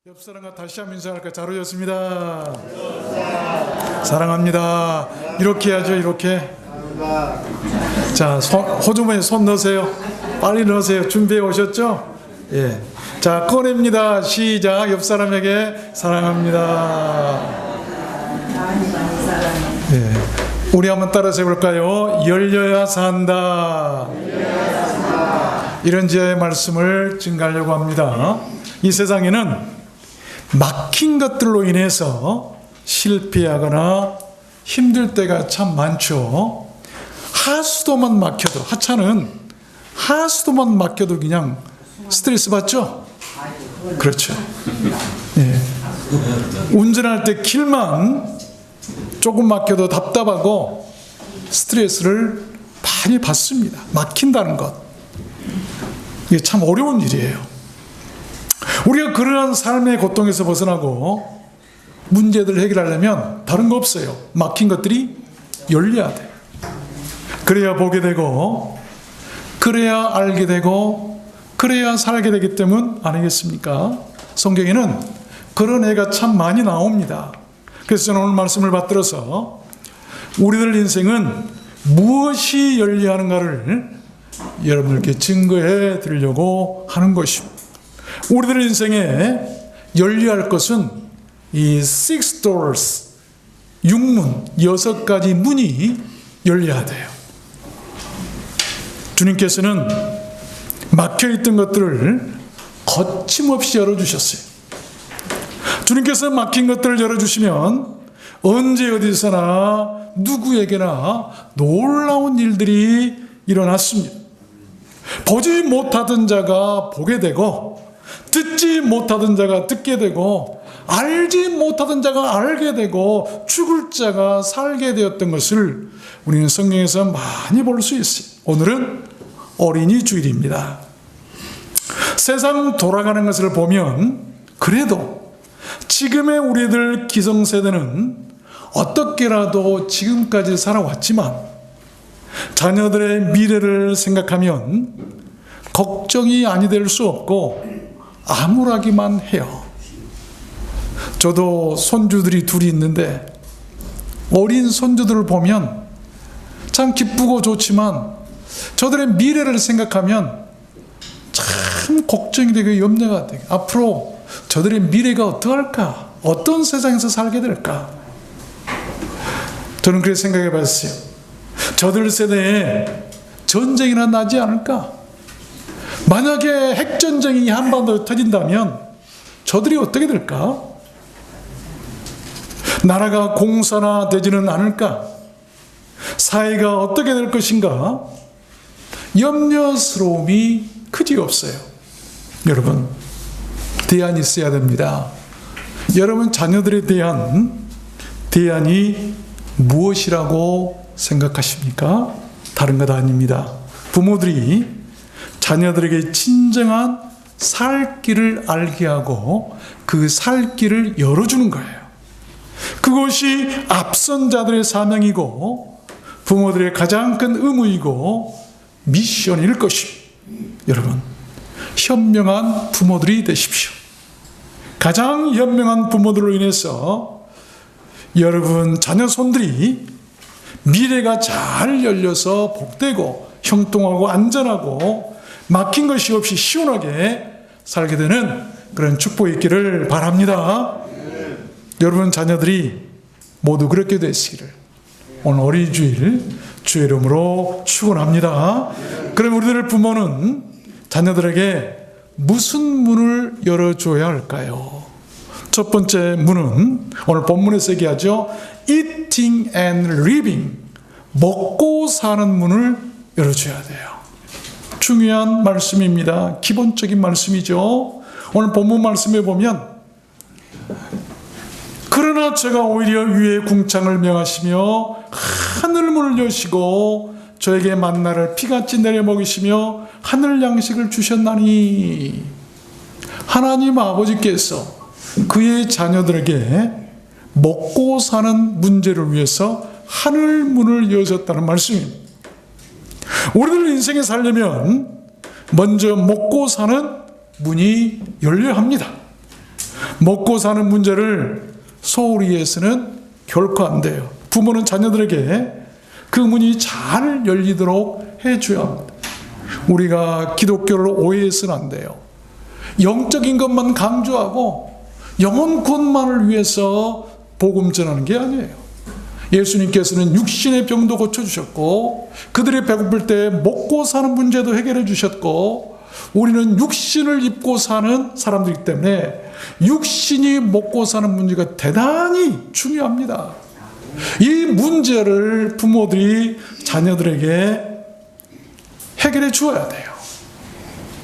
옆 사람과 다시 한번 인사할까? 잘 오셨습니다. 사랑합니다. 이렇게 해야죠. 이렇게. 자, 호주머니에 손 넣으세요. 빨리 넣으세요. 준비해 오셨죠? 예. 자, 꺼냅니다. 시작. 옆 사람에게 사랑합니다. 예. 우리 한번 따라서 해볼까요? 열려야 산다. 이런 지혜의 말씀을 증가하려고 합니다. 이 세상에는 막힌 것들로 인해서 실패하거나 힘들 때가 참 많죠. 하수도만 막혀도, 하차는 하수도만 막혀도 그냥 스트레스 받죠? 그렇죠. 예. 운전할 때 길만 조금 막혀도 답답하고 스트레스를 많이 받습니다. 막힌다는 것. 이게 참 어려운 일이에요. 우리가 그러한 삶의 고통에서 벗어나고 문제들을 해결하려면 다른 거 없어요. 막힌 것들이 열려야 돼요. 그래야 보게 되고, 그래야 알게 되고, 그래야 살게 되기 때문 아니겠습니까? 성경에는 그런 애가 참 많이 나옵니다. 그래서 저는 오늘 말씀을 받들어서 우리들 인생은 무엇이 열려야 하는가를 여러분들께 증거해 드리려고 하는 것입니다. 우리들 인생에 열려야 할 것은 이 six doors, 6문, 6가지 문이 열려야 돼요. 주님께서는 막혀있던 것들을 거침없이 열어주셨어요. 주님께서 막힌 것들을 열어주시면 언제 어디서나 누구에게나 놀라운 일들이 일어났습니다. 보지 못하던 자가 보게 되고, 듣지 못하던 자가 듣게 되고, 알지 못하던 자가 알게 되고, 죽을 자가 살게 되었던 것을 우리는 성경에서 많이 볼 수 있어요. 오늘은 어린이 주일입니다. 세상 돌아가는 것을 보면 그래도 지금의 우리들 기성세대는 어떻게라도 지금까지 살아왔지만 자녀들의 미래를 생각하면 걱정이 아니 될 수 없고 암울하기만 해요. 저도 손주들이 둘이 있는데 어린 손주들을 보면 참 기쁘고 좋지만 저들의 미래를 생각하면 참 걱정이 되고 염려가 되고, 앞으로 저들의 미래가 어떠할까? 어떤 세상에서 살게 될까? 저는 그렇게 생각해 봤어요. 저들 세대에 전쟁이나 나지 않을까? 만약에 핵전쟁이 한반도에 터진다면 저들이 어떻게 될까? 나라가 공산화되지는 않을까? 사회가 어떻게 될 것인가? 염려스러움이 그지없어요. 여러분, 대안이 있어야 됩니다. 여러분 자녀들에 대한 대안이 무엇이라고 생각하십니까? 다른 것 아닙니다. 부모들이 자녀들에게 진정한 살 길을 알게 하고 그 살 길을 열어주는 거예요. 그것이 앞선 자들의 사명이고 부모들의 가장 큰 의무이고 미션일 것입니다. 여러분, 현명한 부모들이 되십시오. 가장 현명한 부모들로 인해서 여러분 자녀 손들이 미래가 잘 열려서 복되고 형통하고 안전하고 막힌 것이 없이 시원하게 살게 되는 그런 축복이 있기를 바랍니다. 여러분 자녀들이 모두 그렇게 되시기를 오늘 어린이 주일 주의 이름으로 축원합니다. 그럼 우리들 부모는 자녀들에게 무슨 문을 열어줘야 할까요? 첫 번째 문은 오늘 본문에서 얘기하죠. Eating and living, 먹고 사는 문을 열어줘야 돼요. 중요한 말씀입니다. 기본적인 말씀이죠. 오늘 본문 말씀에 보면 그러나 제가 오히려 위에 궁창을 명하시며 하늘문을 여시고 저에게 만나를 피같이 내려 먹이시며 하늘 양식을 주셨나니, 하나님 아버지께서 그의 자녀들에게 먹고 사는 문제를 위해서 하늘문을 여셨다는 말씀입니다. 우리들 인생에 살려면 먼저 먹고 사는 문이 열려야 합니다. 먹고 사는 문제를 소홀히 해서는 결코 안 돼요. 부모는 자녀들에게 그 문이 잘 열리도록 해줘야 합니다. 우리가 기독교를 오해해서는 안 돼요. 영적인 것만 강조하고 영혼 구원만을 위해서 복음 전하는 게 아니에요. 예수님께서는 육신의 병도 고쳐주셨고 그들이 배고플 때 먹고 사는 문제도 해결해 주셨고 우리는 육신을 입고 사는 사람들이기 때문에 육신이 먹고 사는 문제가 대단히 중요합니다. 이 문제를 부모들이 자녀들에게 해결해 주어야 돼요.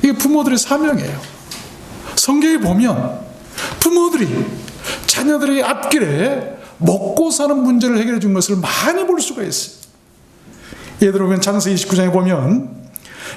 이게 부모들의 사명이에요. 성경에 보면 부모들이 자녀들의 앞길에 먹고 사는 문제를 해결해 준 것을 많이 볼 수가 있어요. 예를 들면 창세기 29장에 보면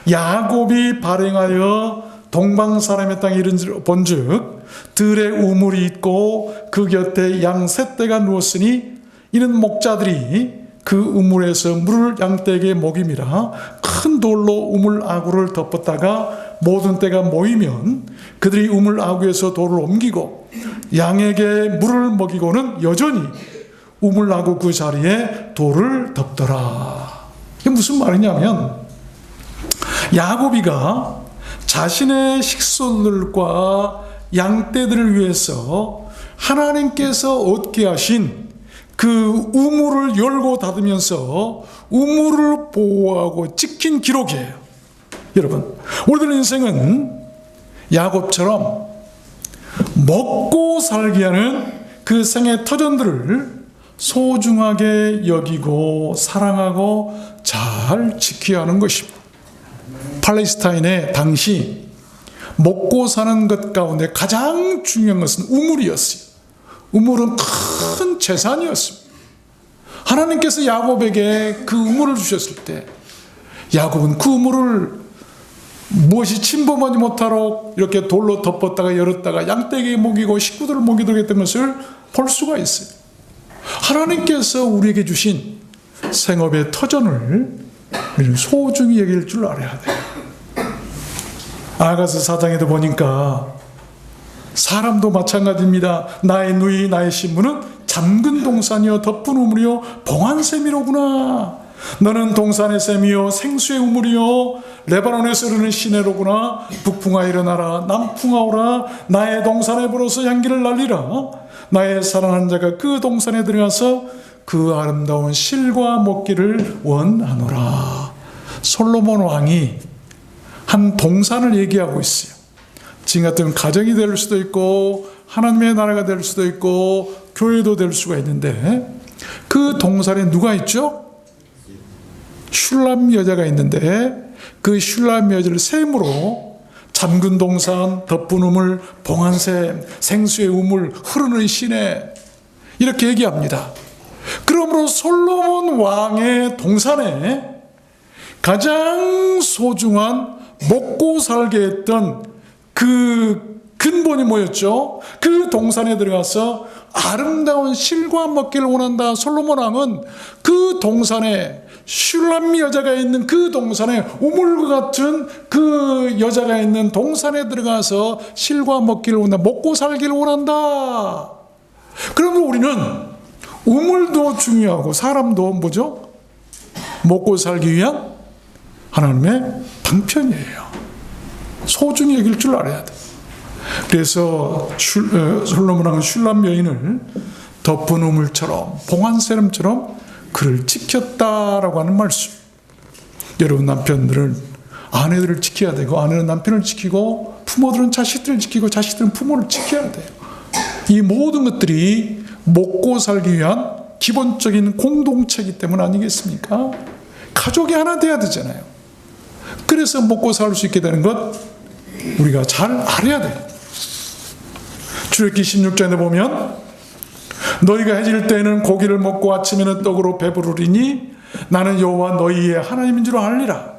야곱이 발행하여 동방 사람의 땅에 이른 본즉 들에 우물이 있고 그 곁에 양 셋 떼가 누웠으니 이는 목자들이 그 우물에서 물을 양떼에게 먹임이라 큰 돌로 우물 아구를 덮었다가 모든 떼가 모이면 그들이 우물 아구에서 돌을 옮기고 양에게 물을 먹이고는 여전히 우물 아구 그 자리에 돌을 덮더라. 이게 무슨 말이냐면 야곱이가 자신의 식솔들과 양떼들을 위해서 하나님께서 얻게 하신 그 우물을 열고 닫으면서 우물을 보호하고 지킨 기록이에요. 여러분, 우리들 인생은 야곱처럼 먹고 살게 하는 그 생의 터전들을 소중하게 여기고 사랑하고 잘 지켜야 하는 것입니다. 팔레스타인의 당시 먹고 사는 것 가운데 가장 중요한 것은 우물이었어요. 우물은 큰 재산이었습니다. 하나님께서 야곱에게 그 우물을 주셨을 때 야곱은 그 우물을 무엇이 침범하지 못하도록 이렇게 돌로 덮었다가 열었다가 양떼에게 먹이고 식구들을 먹이도록 했던 것을 볼 수가 있어요. 하나님께서 우리에게 주신 생업의 터전을 소중히 여길 줄 알아야 돼요. 아가서 4장에도 보니까 사람도 마찬가지입니다. 나의 누이 나의 신부는 잠근 동산이요 덮은 우물이요 봉한 샘이로구나. 너는 동산의 샘이요 생수의 우물이요 레바논에서 흐르는 시내로구나. 북풍아 일어나라 남풍아 오라. 나의 동산에 불어서 향기를 날리라. 나의 사랑하는 자가 그 동산에 들어가서 그 아름다운 실과 먹기를 원하노라. 솔로몬 왕이 한 동산을 얘기하고 있어요. 지금 같은 가정이 될 수도 있고 하나님의 나라가 될 수도 있고 교회도 될 수가 있는데 그 동산에 누가 있죠? 슐람 여자가 있는데 그 슐람 여자를 샘으로 잠근 동산, 덮은 우물, 봉한 샘, 생수의 우물, 흐르는 시내 이렇게 얘기합니다. 그러므로 솔로몬 왕의 동산에 가장 소중한 먹고 살게 했던 그 근본이 뭐였죠? 그 동산에 들어가서 아름다운 실과 먹기를 원한다. 솔로몬 왕은 그 동산에 슐람 여자가 있는 그 동산에 우물과 같은 그 여자가 있는 동산에 들어가서 실과 먹기를 원한다. 먹고 살기를 원한다. 그러면 우리는 우물도 중요하고 사람도 뭐죠? 먹고 살기 위한 하나님의 방편이에요. 소중히 여길 줄 알아야 돼. 그래서 솔로몬 왕은 슐람 여인을 덮은 우물처럼 봉한 샘처럼 그를 지켰다라고 하는 말씀. 여러분 남편들은 아내들을 지켜야 되고 아내는 남편을 지키고 부모들은 자식들을 지키고 자식들은 부모를 지켜야 돼요. 이 모든 것들이 먹고 살기 위한 기본적인 공동체이기 때문 아니겠습니까? 가족이 하나 돼야 되잖아요. 그래서 먹고 살 수 있게 되는 것 우리가 잘 알아야 돼요. 출애굽기 16장에 보면 너희가 해질 때에는 고기를 먹고 아침에는 떡으로 배부르리니 나는 여호와 너희의 하나님인 줄 알리라.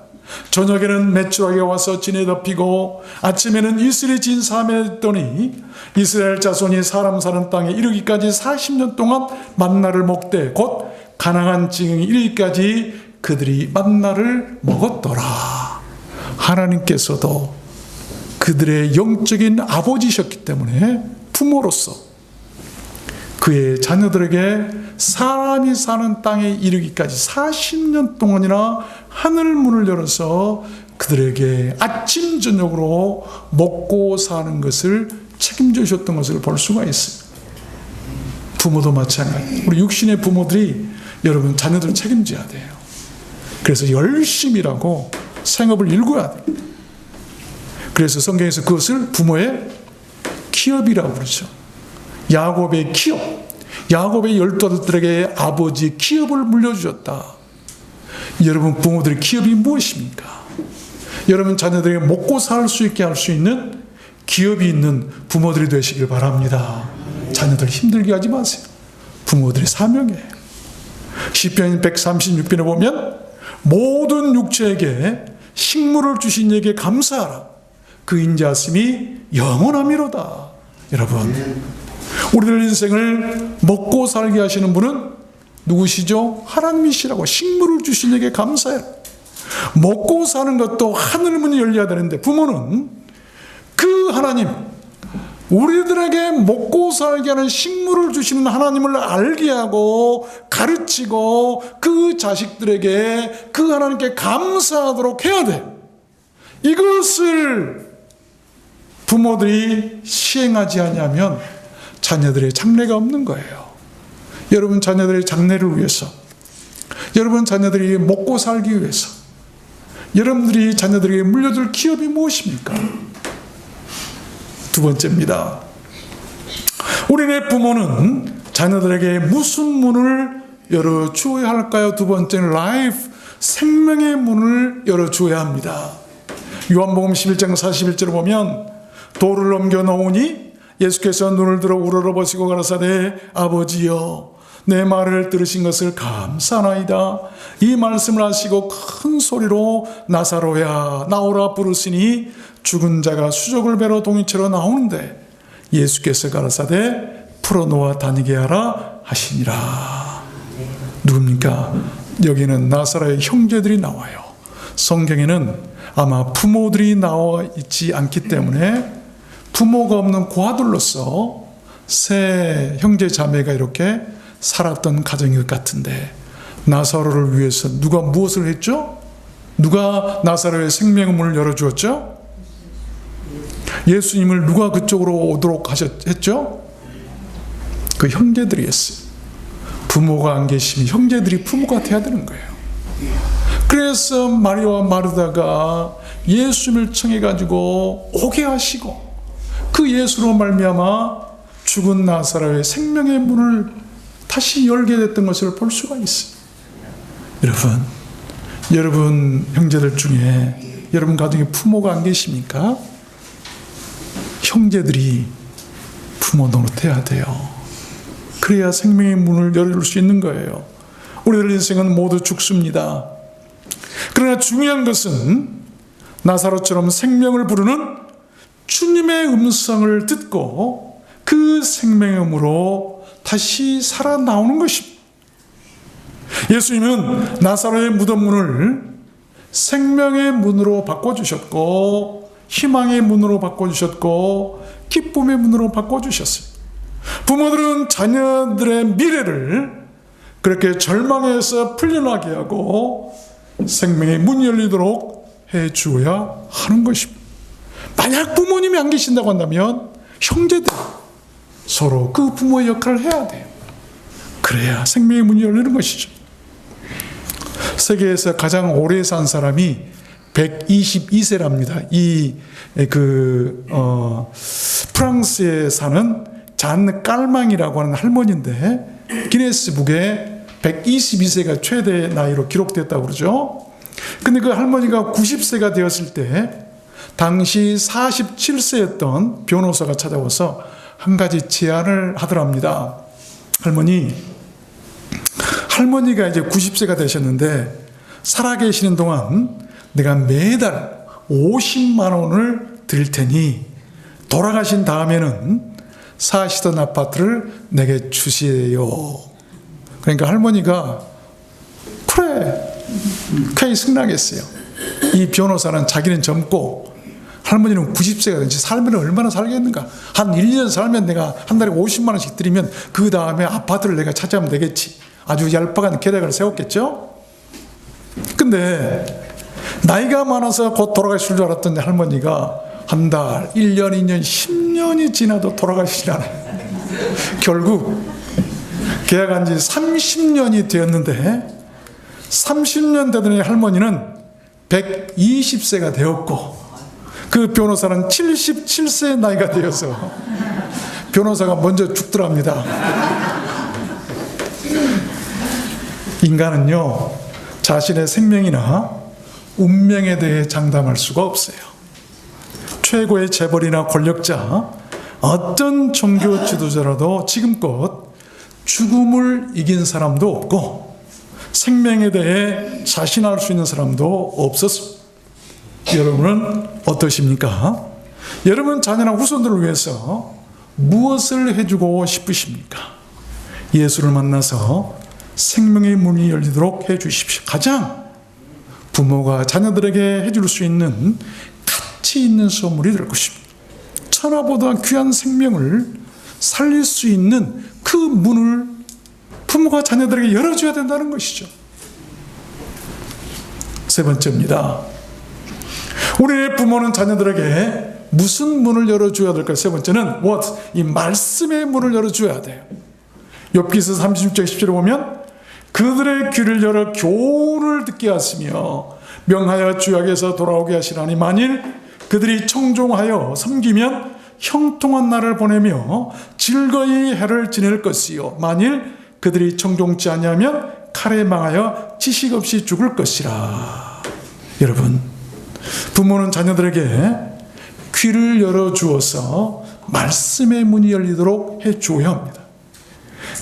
저녁에는 메추라기가 와서 진에 덮이고 아침에는 이슬이 진 삶에 있더니 이스라엘 자손이 사람 사는 땅에 이르기까지 40년 동안 만나를 먹되 곧 가나안 지경이 이르기까지 그들이 만나를 먹었더라. 하나님께서도 그들의 영적인 아버지셨기 때문에 부모로서 그의 자녀들에게 사람이 사는 땅에 이르기까지 40년 동안이나 하늘 문을 열어서 그들에게 아침 저녁으로 먹고 사는 것을 책임져 주셨던 것을 볼 수가 있어요. 부모도 마찬가지. 우리 육신의 부모들이 여러분 자녀들 책임져야 돼요. 그래서 열심히 일하고 생업을 일궈야 돼요. 그래서 성경에서 그것을 부모의 기업이라고 그러죠. 야곱의 기업, 야곱의 12아들들에게 아버지의 기업을 물려주셨다. 여러분 부모들의 기업이 무엇입니까? 여러분 자녀들에게 먹고 살 수 있게 할 수 있는 기업이 있는 부모들이 되시길 바랍니다. 자녀들 힘들게 하지 마세요. 부모들의 사명이에요. 시편 136편에 보면 모든 육체에게 식물을 주신 이에게 감사하라. 그 인자심이 영원함이로다. 여러분 우리들 인생을 먹고 살게 하시는 분은 누구시죠? 하나님이시라고. 식물을 주신 이에게 감사해라. 먹고 사는 것도 하늘문이 열려야 되는데 부모는 그 하나님, 우리들에게 먹고 살게 하는 식물을 주시는 하나님을 알게 하고 가르치고 그 자식들에게 그 하나님께 감사하도록 해야 돼. 이것을 부모들이 시행하지 않으면 자녀들의 장래가 없는 거예요. 여러분 자녀들의 장래를 위해서, 여러분 자녀들이 먹고 살기 위해서, 여러분들이 자녀들에게 물려줄 기업이 무엇입니까? 두 번째입니다. 우리네 부모는 자녀들에게 무슨 문을 열어주어야 할까요? 두 번째는 라이프, 생명의 문을 열어주어야 합니다. 요한복음 11장 41절을 보면 돌을 넘겨 놓으니 예수께서 눈을 들어 우러러보시고 가라사대 아버지여 내 말을 들으신 것을 감사하나이다. 이 말씀을 하시고 큰 소리로 나사로야 나오라 부르시니 죽은 자가 수족을 베러 동이처럼 나오는데 예수께서 가라사대 풀어놓아 다니게 하라 하시니라. 누굽니까? 여기는 나사로의 형제들이 나와요. 성경에는 아마 부모들이 나와 있지 않기 때문에 부모가 없는 고아들로서 세 형제 자매가 이렇게 살았던 가정인 것 같은데 나사로를 위해서 누가 무엇을 했죠? 누가 나사로의 생명의 문을 열어주었죠? 예수님을 누가 그쪽으로 오도록 했죠? 그 형제들이 했어요. 부모가 안 계시면 형제들이 부모가 돼야 되는 거예요. 그래서 마리아와 마르다가 예수님을 청해가지고 오게 하시고 그 예수로 말미암아 죽은 나사로의 생명의 문을 다시 열게 됐던 것을 볼 수가 있어요. 여러분 형제들 중에 여러분 가정에 부모가 안 계십니까? 형제들이 부모 노릇해야 돼요. 그래야 생명의 문을 열어줄 수 있는 거예요. 우리들 인생은 모두 죽습니다. 그러나 중요한 것은 나사로처럼 생명을 부르는 주님의 음성을 듣고 그 생명의 문으로 다시 살아나오는 것입니다. 예수님은 나사로의 무덤문을 생명의 문으로 바꿔주셨고 희망의 문으로 바꿔주셨고 기쁨의 문으로 바꿔주셨어요. 부모들은 자녀들의 미래를 그렇게 절망에서 풀려나게 하고 생명의 문이 열리도록 해주어야 하는 것입니다. 만약 부모님이 안 계신다고 한다면 형제들 서로 그 부모의 역할을 해야 돼요. 그래야 생명의 문이 열리는 것이죠. 세계에서 가장 오래 산 사람이 122세랍니다. 프랑스에 사는 잔 깔망이라고 하는 할머니인데 기네스북에 122세가 최대 나이로 기록됐다고 그러죠. 근데 그 할머니가 90세가 되었을 때 당시 47세였던 변호사가 찾아와서 한 가지 제안을 하더랍니다. 할머니가 이제 90세가 되셨는데 살아계시는 동안 내가 매달 50만 원을 드릴 테니 돌아가신 다음에는 사시던 아파트를 내게 주세요. 그러니까 할머니가 그래, 쾌히 승낙했어요. 이 변호사는 자기는 젊고 할머니는 90세가 된지 살면 얼마나 살겠는가. 한 1년 살면 내가 한 달에 50만 원씩 드리면 그 다음에 아파트를 내가 차지하면 되겠지. 아주 얄팍한 계획을 세웠겠죠. 근데 나이가 많아서 곧 돌아가실 줄 알았던 할머니가 한 달, 1년, 2년, 10년이 지나도 돌아가시지 않아요. 결국 계약한 지 30년이 되었는데 30년 되더니 할머니는 120세가 되었고 그 변호사는 77세의 나이가 되어서 변호사가 먼저 죽더랍니다. 인간은요, 자신의 생명이나 운명에 대해 장담할 수가 없어요. 최고의 재벌이나 권력자, 어떤 종교 지도자라도 지금껏 죽음을 이긴 사람도 없고 생명에 대해 자신할 수 있는 사람도 없었습니다. 여러분은 어떠십니까? 여러분 자녀나 후손들을 위해서 무엇을 해주고 싶으십니까? 예수를 만나서 생명의 문이 열리도록 해주십시오. 가장 부모가 자녀들에게 해줄 수 있는 가치 있는 선물이 될 것입니다. 천하보다 귀한 생명을 살릴 수 있는 그 문을 부모가 자녀들에게 열어줘야 된다는 것이죠. 세 번째입니다. 우리의 부모는 자녀들에게 무슨 문을 열어줘야 될까요? 세 번째는 what? 이 말씀의 문을 열어줘야 돼요. 욥기서 36장 10절에 보면 그들의 귀를 열어 교훈을 듣게 하시며 명하여 주약에서 돌아오게 하시라니 만일 그들이 청종하여 섬기면 형통한 날을 보내며 즐거이 해를 지낼 것이요 만일 그들이 청종치 아니하면 칼에 망하여 지식 없이 죽을 것이라. 여러분, 부모는 자녀들에게 귀를 열어주어서 말씀의 문이 열리도록 해줘야 합니다.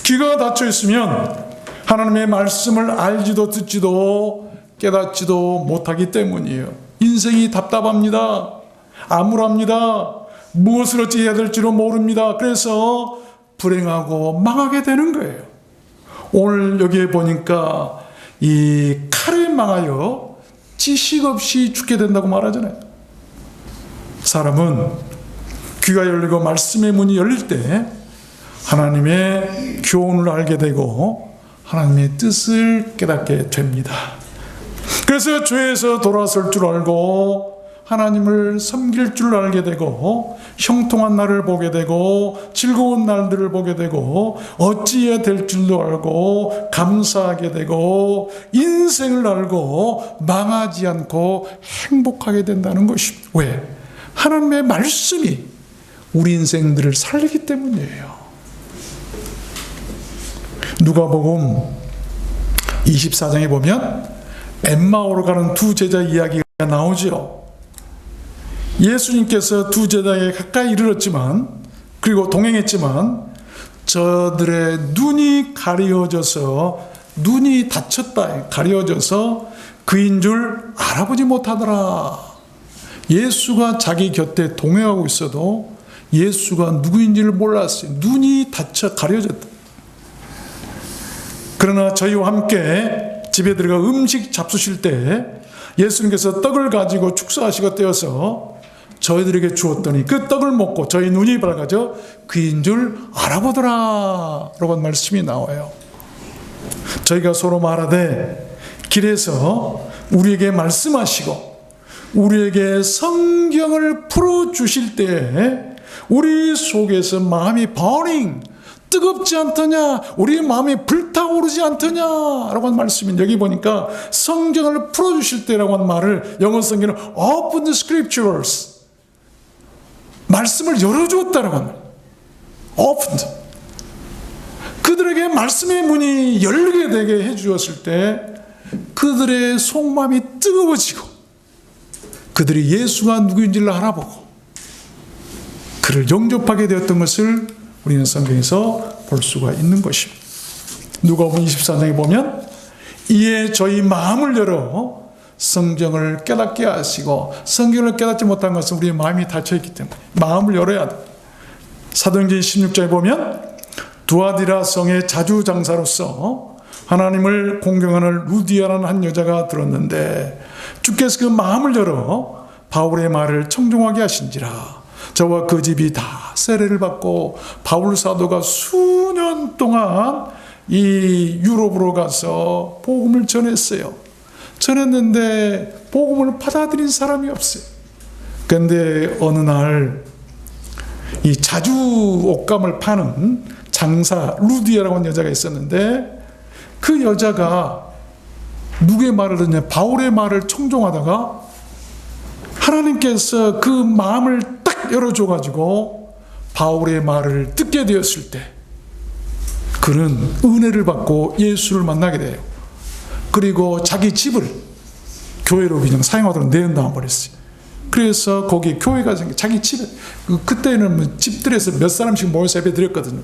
귀가 닫혀 있으면 하나님의 말씀을 알지도 듣지도 깨닫지도 못하기 때문이에요. 인생이 답답합니다. 암울합니다. 무엇을 어찌 해야 될지도 모릅니다. 그래서 불행하고 망하게 되는 거예요. 오늘 여기에 보니까 이 칼에 망하여 지식 없이 죽게 된다고 말하잖아요. 사람은 귀가 열리고 말씀의 문이 열릴 때 하나님의 교훈을 알게 되고 하나님의 뜻을 깨닫게 됩니다. 그래서 죄에서 돌아설 줄 알고 하나님을 섬길 줄 알게 되고 형통한 날을 보게 되고 즐거운 날들을 보게 되고 어찌해야 될 줄도 알고 감사하게 되고 인생을 알고 망하지 않고 행복하게 된다는 것입니다. 왜? 하나님의 말씀이 우리 인생들을 살리기 때문이에요. 누가복음 24장에 보면 엠마오로 가는 두 제자 이야기가 나오죠. 예수님께서 두 제자에게 가까이 이르렀지만 그리고 동행했지만 저들의 눈이 가려져서 눈이 닫혔다 가려져서 그인 줄 알아보지 못하더라. 예수가 자기 곁에 동행하고 있어도 예수가 누구인지를 몰랐어요. 눈이 닫혀 가려졌다. 그러나 저희와 함께 집에 들어가 음식 잡수실 때 예수님께서 떡을 가지고 축사하시고 떼어서 저희들에게 주었더니 그 떡을 먹고 저희 눈이 밝아져 그인 줄 알아보더라 라고 한 말씀이 나와요. 저희가 서로 말하되 길에서 우리에게 말씀하시고 우리에게 성경을 풀어주실 때 우리 속에서 마음이 burning 뜨겁지 않더냐, 우리의 마음이 불타오르지 않더냐 라고 한 말씀인데 여기 보니까 성경을 풀어주실 때라고 한 말을 영어 성경은 open the scriptures 말씀을 열어주었다라고 합니다. opened 그들에게 말씀의 문이 열리게 되게 해주었을 때 그들의 속마음이 뜨거워지고 그들이 예수가 누구인지를 알아보고 그를 영접하게 되었던 것을 우리는 성경에서 볼 수가 있는 것입니다. 누가복음 24장에 보면 이에 저희 마음을 열어 성경을 깨닫게 하시고 성경을 깨닫지 못한 것은 우리의 마음이 닫혀있기 때문에 마음을 열어야 돼. 사도행전 16장에 보면 두아디라 성의 자주장사로서 하나님을 공경하는 루디아라는 한 여자가 들었는데 주께서 그 마음을 열어 바울의 말을 청종하게 하신지라. 저와 그 집이 다 세례를 받고 바울 사도가 수년 동안 이 유럽으로 가서 복음을 전했는데 복음을 받아들인 사람이 없어요. 그런데 어느 날 이 자주 옷감을 파는 장사 루디아라고 하는 여자가 있었는데, 그 여자가 누구의 말을 듣냐, 바울의 말을 청종하다가 하나님께서 그 마음을 딱 열어줘가지고 바울의 말을 듣게 되었을 때 그는 은혜를 받고 예수를 만나게 돼요. 그리고 자기 집을 교회로 그냥 사용하도록 내어놔 버렸어요. 그래서 거기 교회가 생겨, 자기 집에, 그때는 집들에서 몇 사람씩 모여서 예배 드렸거든요.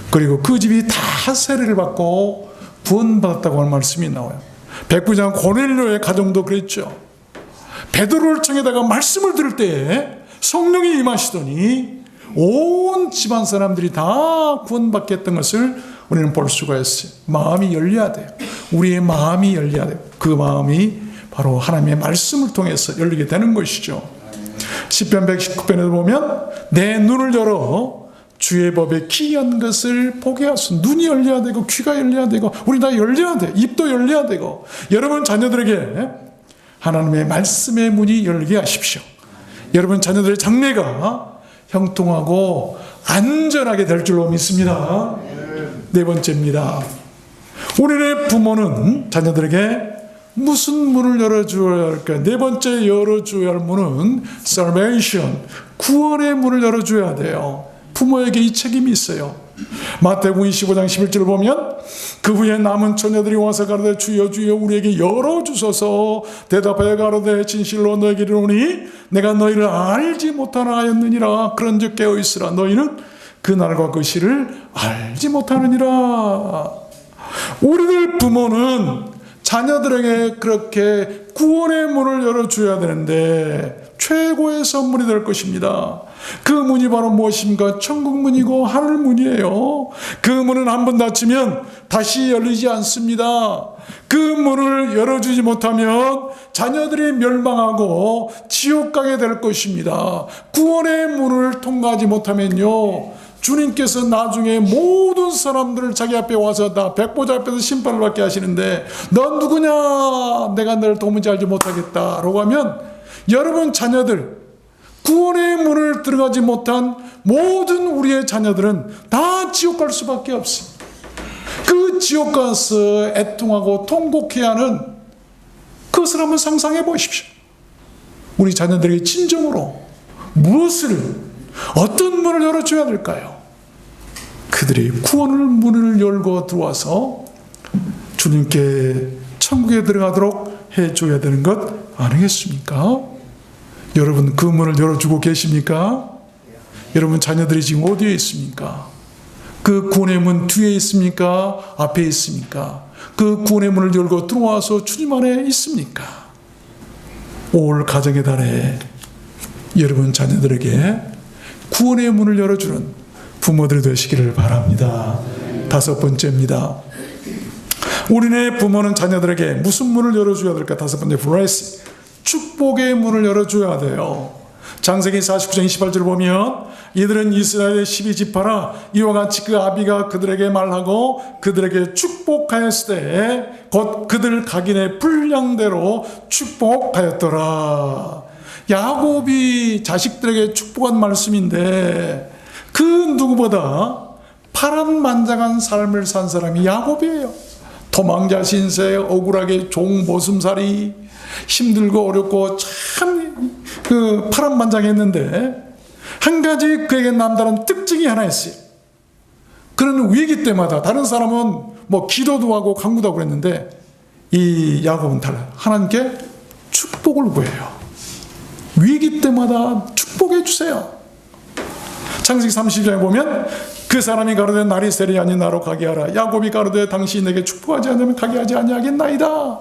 그리고 그 집이 다 세례를 받고 구원받았다고 하는 말씀이 나와요. 백부장 고넬료의 가정도 그랬죠. 베드로를 청에다가 말씀을 들을 때에 성령이 임하시더니 온 집안 사람들이 다 구원받게 했던 것을 우리는 볼 수가 있어요. 마음이 열려야 돼요. 우리의 마음이 열려야 돼요. 그 마음이 바로 하나님의 말씀을 통해서 열리게 되는 것이죠. 시편 119편에도 보면 내 눈을 열어 주의 법에 기이한 것을 보게 하소서. 눈이 열려야 되고 귀가 열려야 되고 우리 다 열려야 돼. 입도 열려야 되고, 여러분 자녀들에게 하나님의 말씀의 문이 열리게 하십시오. 여러분 자녀들의 장래가 형통하고 안전하게 될 줄로 믿습니다. 네 번째입니다. 우리의 부모는 자녀들에게 무슨 문을 열어줘야 할까? 네 번째 열어줘야 할 문은 salvation, 구원의 문을 열어줘야 돼요. 부모에게 이 책임이 있어요. 마태복음 25장 11절을 보면 그 후에 남은 처녀들이 와서 가로되 주여 주여 우리에게 열어주소서. 대답하여 가로되 진실로 너에게 이르노니 내가 너희를 알지 못하나 하였느니라. 그런즉 깨어있으라. 너희는 그 날과 그 시를 알지 못하느니라. 우리들 부모는 자녀들에게 그렇게 구원의 문을 열어줘야 되는데 최고의 선물이 될 것입니다. 그 문이 바로 무엇입니까? 천국 문이고 하늘 문이에요. 그 문은 한번 닫히면 다시 열리지 않습니다. 그 문을 열어주지 못하면 자녀들이 멸망하고 지옥 가게 될 것입니다. 구원의 문을 통과하지 못하면요, 주님께서 나중에 모든 사람들을 자기 앞에 와서 다 백보자 앞에서 심판을 받게 하시는데 넌 누구냐? 내가 너를 도무지 알지 못하겠다 라고 하면 여러분 자녀들, 구원의 문을 들어가지 못한 모든 우리의 자녀들은 다 지옥 갈 수밖에 없습니다. 그 지옥 가서 애통하고 통곡해야 하는 그것을 한번 상상해 보십시오. 우리 자녀들에게 진정으로 무엇을, 어떤 문을 열어줘야 될까요? 그들이 구원의 문을 열고 들어와서 주님께 천국에 들어가도록 해줘야 되는 것 아니겠습니까? 여러분 그 문을 열어주고 계십니까? 여러분 자녀들이 지금 어디에 있습니까? 그 구원의 문 뒤에 있습니까? 앞에 있습니까? 그 구원의 문을 열고 들어와서 주님 안에 있습니까? 올 가정의 달에 여러분 자녀들에게 구원의 문을 열어주는 부모들이 되시기를 바랍니다. 다섯 번째입니다. 우리네 부모는 자녀들에게 무슨 문을 열어줘야 될까? 다섯 번째, blessing, 축복의 문을 열어줘야 돼요. 창세기 49장 28절을 보면 이들은 이스라엘의 12지파라 이와 같이 그 아비가 그들에게 말하고 그들에게 축복하였을 때 곧 그들 각인의 분량대로 축복하였더라. 야곱이 자식들에게 축복한 말씀인데 그 누구보다 파란만장한 삶을 산 사람이 야곱이에요. 도망자 신세, 억울하게 종 모슴살이, 힘들고 어렵고 참 그 파란만장했는데 한 가지 그에게 남다른 특징이 하나 있어요. 그런 위기 때마다 다른 사람은 뭐 기도도 하고 강구도 하고 그랬는데 이 야곱은 달라요. 하나님께 축복을 구해요. 위기 때마다 축복해 주세요. 창세기 30장에 보면 그 사람이 가로되 날이 세리 아닌 나로 가게 하라. 야곱이 가로되 당신이 내게 축복하지 않으면 가게 하지 아니하겠나이다.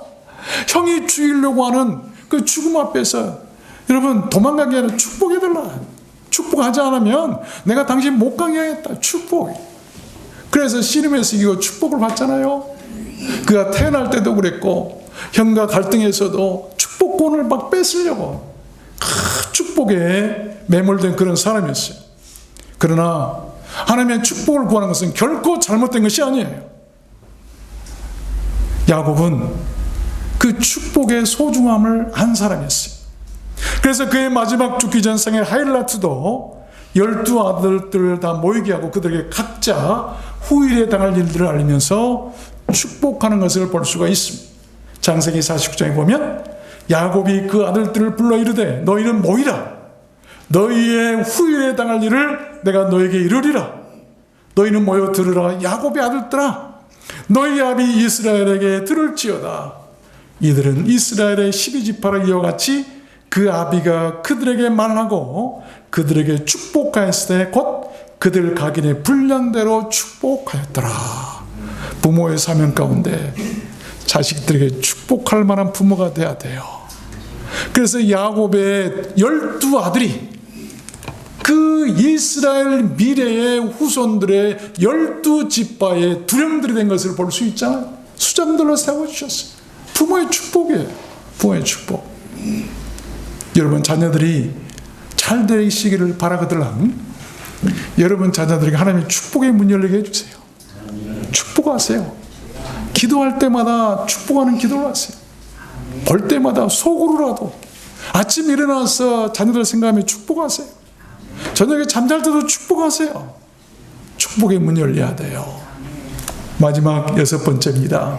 형이 죽이려고 하는 그 죽음 앞에서 여러분 도망가게 하는 축복해달라. 축복하지 않으면 내가 당신 못 가게 하겠다. 축복. 그래서 씨름에서 이거 축복을 받잖아요. 그가 태어날 때도 그랬고 형과 갈등에서도 축복권을 막 뺏으려고 큰 축복에 매몰된 그런 사람이었어요. 그러나 하나님의 축복을 구하는 것은 결코 잘못된 것이 아니에요. 야곱은 그 축복의 소중함을 안 사람이었어요. 그래서 그의 마지막 죽기 전 생의 하일라트도 12아들들을 다 모이게 하고 그들에게 각자 후일에 당할 일들을 알리면서 축복하는 것을 볼 수가 있습니다. 창세기 49장에 보면 야곱이 그 아들들을 불러 이르되 너희는 모이라. 너희의 후일에 당할 일을 내가 너에게 이르리라. 너희는 모여 들으라. 야곱의 아들들아, 너희 아비 이스라엘에게 들을지어다. 이들은 이스라엘의 12지파를 이어같이 그 아비가 그들에게 말하고 그들에게 축복하였을 때 곧 그들 각인의 분량대로 축복하였더라. 부모의 사명 가운데 자식들에게 축복할 만한 부모가 돼야 돼요. 그래서 야곱의 12아들이 그 이스라엘 미래의 후손들의 12지파의 두령들이 된 것을 볼 수 있잖아요. 수장들로 세워주셨어요. 부모의 축복이에요. 부모의 축복. 여러분 자녀들이 잘 되시기를 바라거들랑 여러분 자녀들에게 하나님의 축복의 문 열리게 해주세요. 축복하세요. 기도할 때마다 축복하는 기도를 하세요. 볼 때마다 속으로라도 아침 일어나서 자녀들 생각하며 축복하세요. 저녁에 잠잘 때도 축복하세요. 축복의 문 열려야 돼요. 마지막 6번째입니다.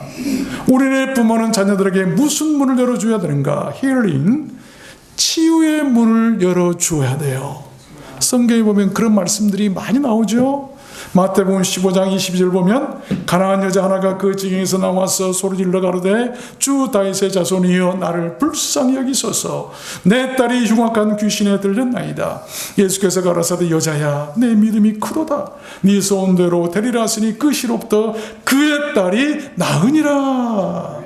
우리네 부모는 자녀들에게 무슨 문을 열어줘야 되는가? 힐링, 치유의 문을 열어줘야 돼요. 성경에 보면 그런 말씀들이 많이 나오죠. 마태복음 15장 22절 보면 가난한 여자 하나가 그 지경에서 나와서 소리질러 가로되 주 다윗의 자손이여 나를 불쌍히 여기소서. 내 딸이 흉악한 귀신에 들렸나이다. 예수께서 가라사대 여자야 내 믿음이 크도다. 네 소원대로 되리라 하시니 그 시로부터 그의 딸이 나으니라.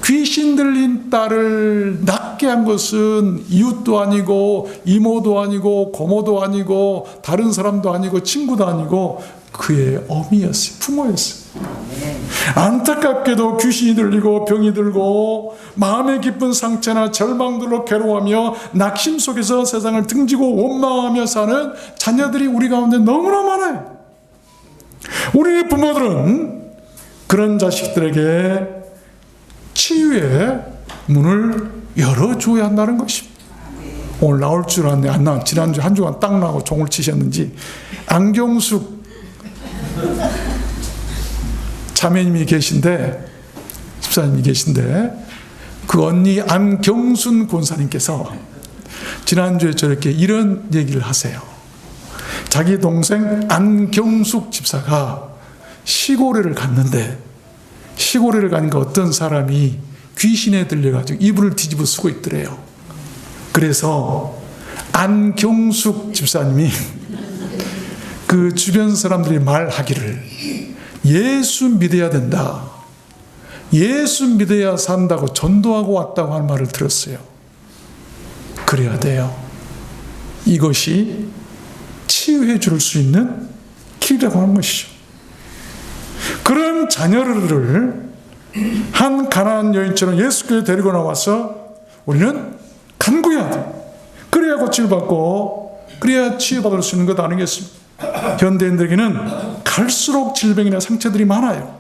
귀신 들린 딸을 낫게 한 것은 이웃도 아니고 이모도 아니고 고모도 아니고 다른 사람도 아니고 친구도 아니고 그의 어미였어요. 부모였어요. 안타깝게도 귀신이 들리고 병이 들고 마음의 깊은 상처나 절망들로 괴로워하며 낙심 속에서 세상을 등지고 원망하며 사는 자녀들이 우리 가운데 너무나 많아요. 우리 부모들은 그런 자식들에게 치유의 문을 열어줘야 한다는 것입니다. 오늘 나올 줄 알았는데 안 나와. 지난주 한 주간 딱 나오고 종을 치셨는지 안경숙 자매님이 계신데 집사님이 계신데 그 언니 안경순 권사님께서 지난주에 저렇게 이런 얘기를 하세요. 자기 동생 안경숙 집사가 시골에를 갔는데 시골에를 가니까 어떤 사람이 귀신에 들려가지고 이불을 뒤집어 쓰고 있더래요. 그래서 안경숙 집사님이 그 주변 사람들이 말하기를 예수 믿어야 된다. 예수 믿어야 산다고 전도하고 왔다고 하는 말을 들었어요. 그래야 돼요. 이것이 치유해 줄 수 있는 길이라고 하는 것이죠. 그런 자녀를 한 가난한 여인처럼 예수께서 데리고 나와서 우리는 간구해야 돼. 그래야 고침을 받고 그래야 치유받을 수 있는 것 아니겠습니까? 현대인들에게는 갈수록 질병이나 상처들이 많아요.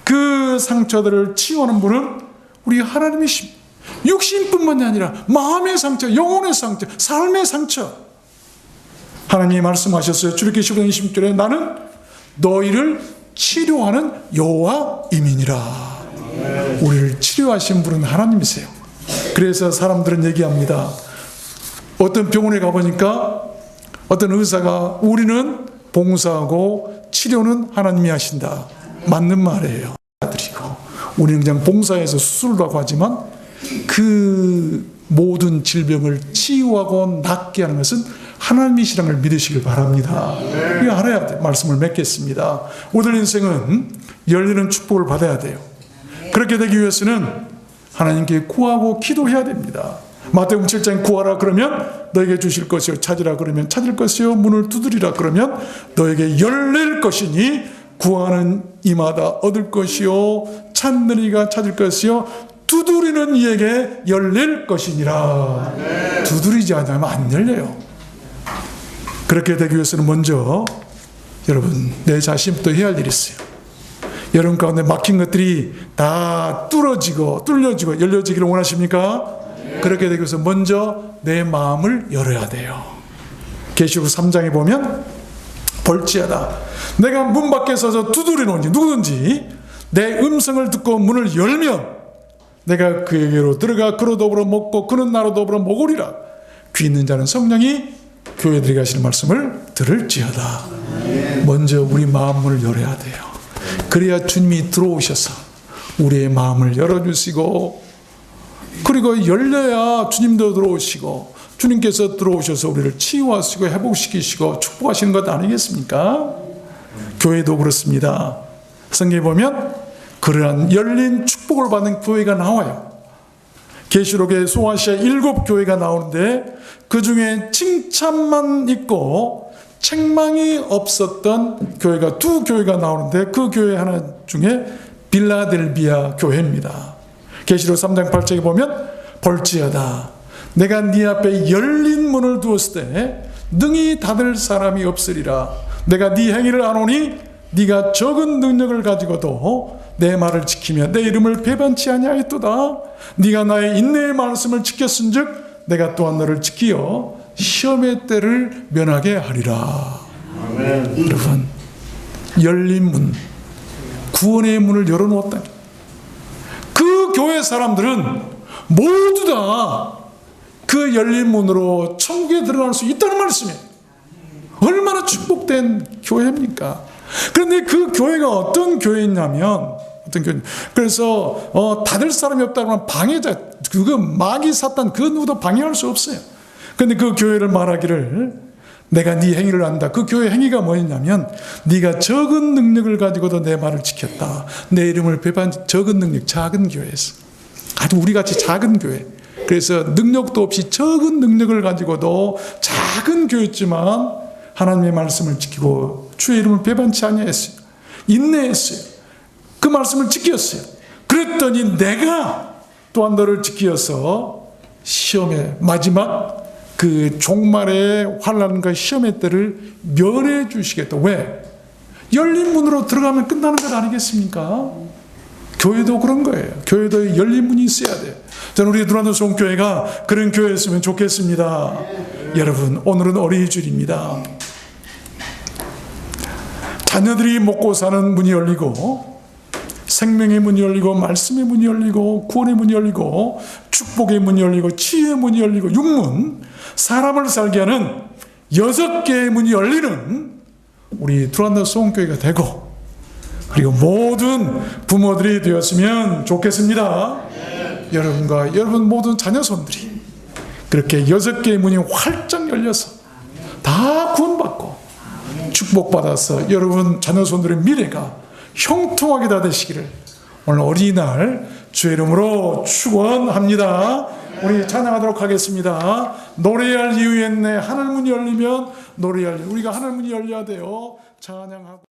그 상처들을 치유하는 분은 우리 하나님이십니다. 육신뿐만이 아니라 마음의 상처, 영혼의 상처, 삶의 상처. 하나님이 말씀하셨어요. 출애굽기 15장 20절에 나는 너희를 치료하는 여호와임이니라. 우리를 치료하신 분은 하나님이세요. 그래서 사람들은 얘기합니다. 어떤 병원에 가보니까 어떤 의사가 우리는 봉사하고 치료는 하나님이 하신다. 맞는 말이에요. 그리고 우리는 그냥 봉사해서 수술도 하고 하지만 그 모든 질병을 치유하고 낫게 하는 것은 하나님이시라는 걸 믿으시길 바랍니다. 이거 알아야 돼. 말씀을 맺겠습니다. 오늘 인생은 열리는 축복을 받아야 돼요. 그렇게 되기 위해서는 하나님께 구하고 기도해야 됩니다. 마태복음 7장 구하라 그러면 너에게 주실 것이요 찾으라 그러면 찾을 것이요 문을 두드리라 그러면 너에게 열릴 것이니 구하는 이마다 얻을 것이요 찾는 이가 찾을 것이요 두드리는 이에게 열릴 것이니라. 두드리지 않으면 안 열려요. 그렇게 되기 위해서는 먼저 여러분 내 자신부터 해야 할 일이 있어요. 여러분 가운데 막힌 것들이 다 뚫려지고 열려지기를 원하십니까? 그렇게 되기 위해서 먼저 내 마음을 열어야 돼요. 계시록 3장에 보면 볼지어다 내가 문 밖에 서서 두드리노니 누구든지 내 음성을 듣고 문을 열면 내가 그에게로 들어가 그로 더불어 먹고 그는 나로 더불어 먹으리라. 귀 있는 자는 성령이 교회들이 하시는 말씀을 들을지어다. 먼저 우리 마음 문을 열어야 돼요. 그래야 주님이 들어오셔서 우리의 마음을 열어주시고, 그리고 열려야 주님도 들어오시고 주님께서 들어오셔서 우리를 치유하시고 회복시키시고 축복하시는 것 아니겠습니까? 교회도 그렇습니다. 성경에 보면 그러한 열린 축복을 받는 교회가 나와요. 계시록에 소아시아 7교회가 나오는데 그 중에 칭찬만 있고 책망이 없었던 교회가 2교회가 나오는데 그 교회 하나 중에 빌라델비아 교회입니다. 계시록 3장 8절에 보면 볼지어다 내가 네 앞에 열린 문을 두었을 때 능히 닫을 사람이 없으리라. 내가 네 행위를 아노니 네가 적은 능력을 가지고도 내 말을 지키며 내 이름을 배반치 아니하였도다. 네가 나의 인내의 말씀을 지켰은즉 내가 또한 너를 지키어 시험의 때를 면하게 하리라. 아멘. 여러분 열린 문, 구원의 문을 열어놓았다. 그 교회 사람들은 모두 다 그 열린 문으로 천국에 들어갈 수 있다는 말씀이에요. 얼마나 축복된 교회입니까? 그런데 그 교회가 어떤 교회냐면 그래서 닫을 사람이 없다고 하면 방해자, 그거 마귀 사탄 그 누구도 방해할 수 없어요. 그런데 그 교회를 말하기를 내가 네 행위를 안다. 그 교회 행위가 뭐였냐면 네가 적은 능력을 가지고도 내 말을 지켰다. 내 이름을 배반. 적은 능력, 작은 교회에서 아주 우리같이 작은 교회. 그래서 능력도 없이 적은 능력을 가지고도 작은 교회였지만 하나님의 말씀을 지키고 주의 이름을 배반치 아니했어요. 인내했어요. 그 말씀을 지켰어요. 그랬더니 내가 또한 너를 지키어서 시험의 마지막 그 종말의 환난과 시험의 때를 면해 주시겠다. 왜? 열린 문으로 들어가면 끝나는 것 아니겠습니까? 교회도 그런 거예요. 교회도 열린 문이 있어야 돼요. 저는 우리 두란노 송교회가 그런 교회였으면 좋겠습니다. 여러분 오늘은 어린이주일입니다. 자녀들이 먹고 사는 문이 열리고 생명의 문이 열리고 말씀의 문이 열리고 구원의 문이 열리고 축복의 문이 열리고 치유의 문이 열리고 육문, 사람을 살게 하는 6개의 문이 열리는 우리 두란노 송교회가 되고, 그리고 모든 부모들이 되었으면 좋겠습니다. 여러분과 여러분 모든 자녀손들이 그렇게 6개의 문이 활짝 열려서 다 구원받고 축복받아서 여러분 자녀손들의 미래가 형통하게 다 되시기를 오늘 어린이날 주의 이름으로 축원합니다. 우리 찬양하도록 하겠습니다. 노래할 이유였네. 하늘문이 열리면 노래할, 우리가 하늘문이 열려야 돼요. 찬양하고